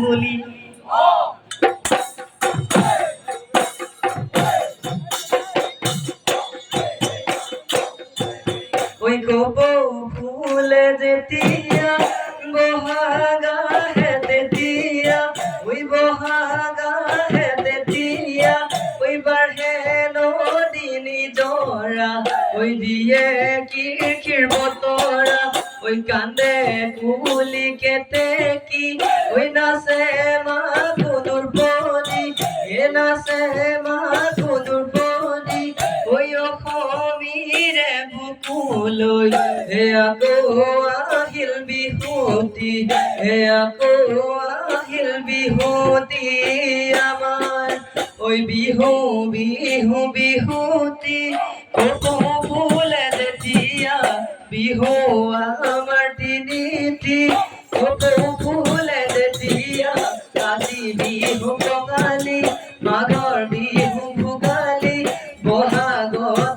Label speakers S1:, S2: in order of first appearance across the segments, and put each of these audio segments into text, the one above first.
S1: বলি ওই গোপো ফুলে যেতিয়া বহাগা হেতে দিয়া ওই বহাগা হেতে দিয়া ওই বাঢ়ে নদীনি জৰা ওই দিয়ে কিৰ বতৰা ওই কান্দে কুলি কেতেকি ওই নাচে মা কুনুর বলি এ নাচে মা কুনুর বলি ওই অসমীৰে বুকুলৈ হে আকৌ আহিল বিহুতি হে আকৌ আহিল বিহুতি আমাৰ ওই বিহু বিহু বিহুতি কপৌ ফুলে যেতিয়া বিহু আমাৰ তিনিটি কপৌ ফুলে যেতিয়া কাতি বিহু কঙালী মাঘৰ বিহু ভোগালী বহাগৰ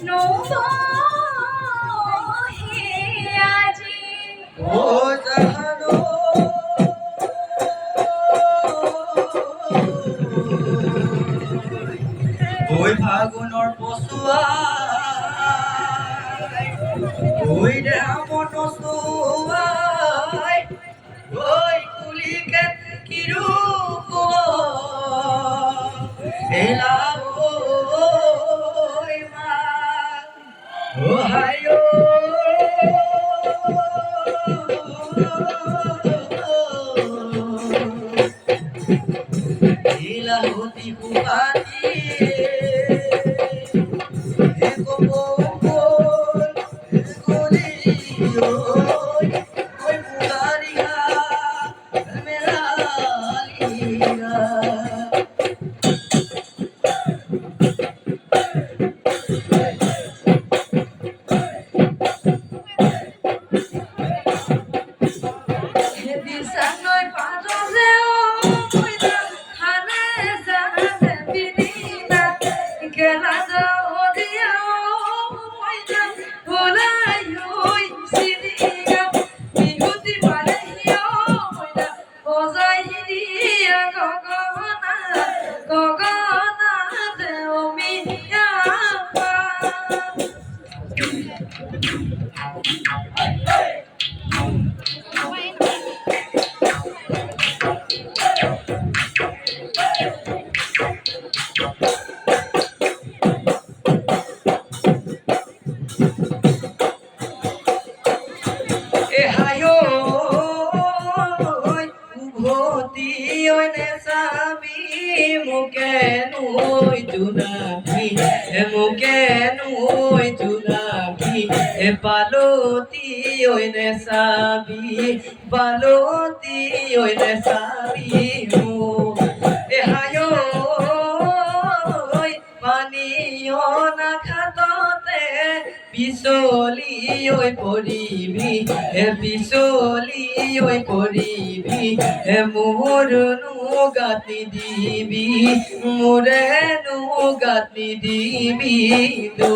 S2: নব হে আজি
S1: ও জাহানো ওই ফাগুনৰ পছুৱা ওই দেহা মন চুৱাই ওই কুলিকে কিৰূপ এলা ওই মা ও হায় এলা হতি কুপাতি
S2: দিশানৈ পাজে ও মইনা হানে জানে বিদিনা কেলা যাও দিয়া মইনা ভোলাই ওই সিদিয়া বিহুতি পালে হিও মইনা বজাই দিয়া গগনা গগনা দেও মিয়া
S1: এহায়ো উভতি অনে চাবি মোকে নৈ জোনাকি মোকে নৈ জোনাকি পালতি অনে চাবি পালতি অনে চাবি মোক এহায়ো পানীয় নাখাততে পিছলি ঐ পৰিবি পিছলি ঐ পৰিবি মোৰ গাতি দিবি মোৰে গাতি দিবি দো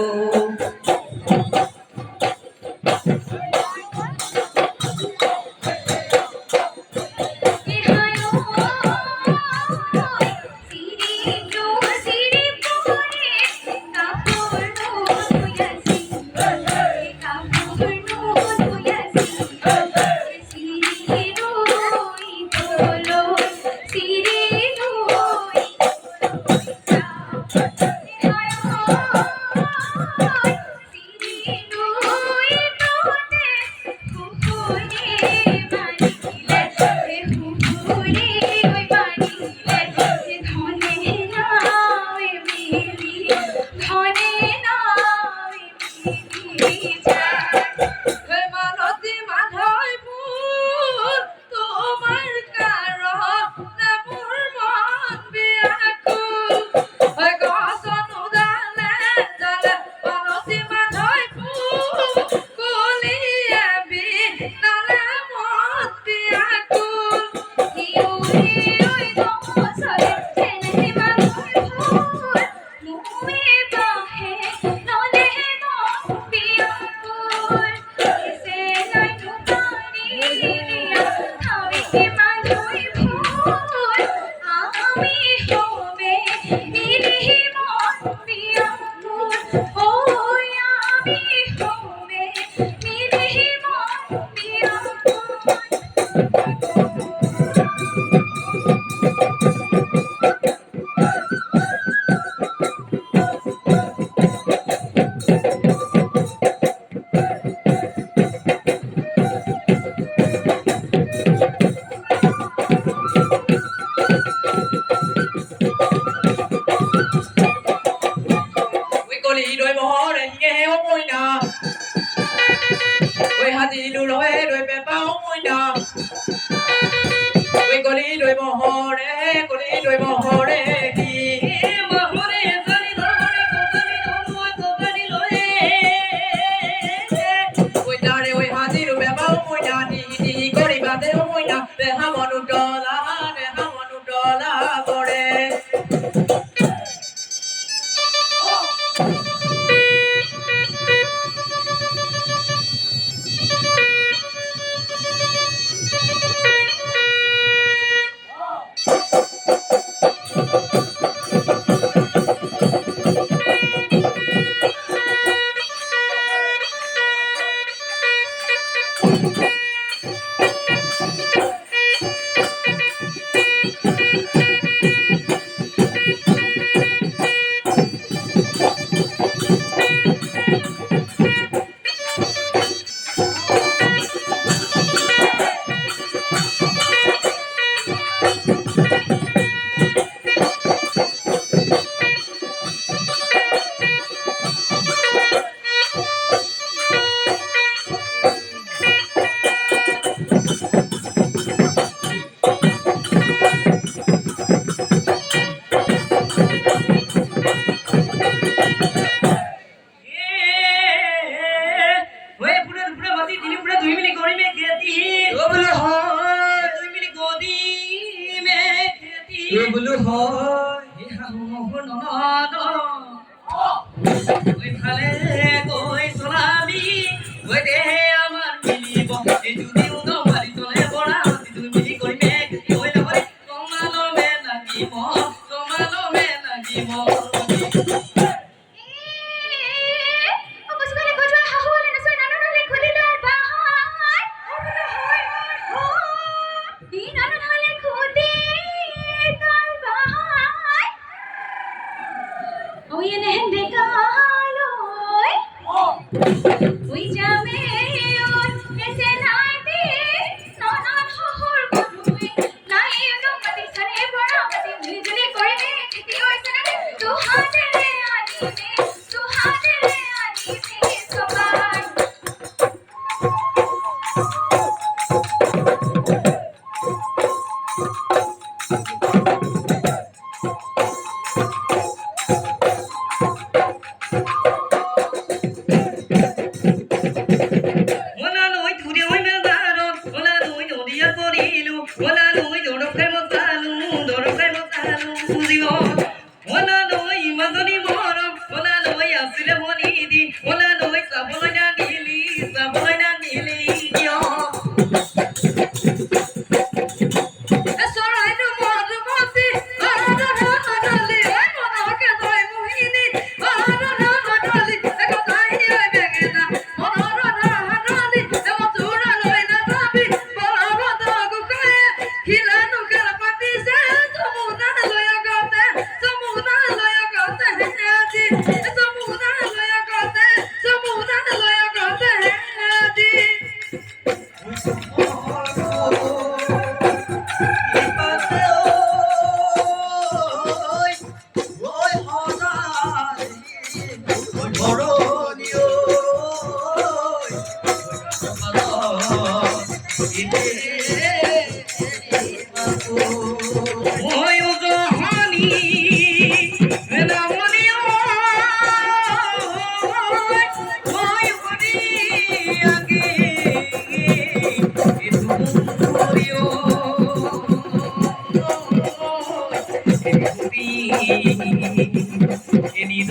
S1: Hãy subscribe cho kênh Ghiền Mì Gõ để không bỏ lỡ বোলো হয়
S2: ভালে গৈ চলাবি গৈ দেহে আমাৰ মিলিব এইটো দিও নমাৰি তলে বৰা দুই মিলি গৈ মেঘ গৈ লগৰে কমালমে লাগিব
S3: We jam it, it's a night, no, not for good. Live no mati sane bora mati mijli koi me kiti oi sane tu haate le ani me sobar.
S2: Any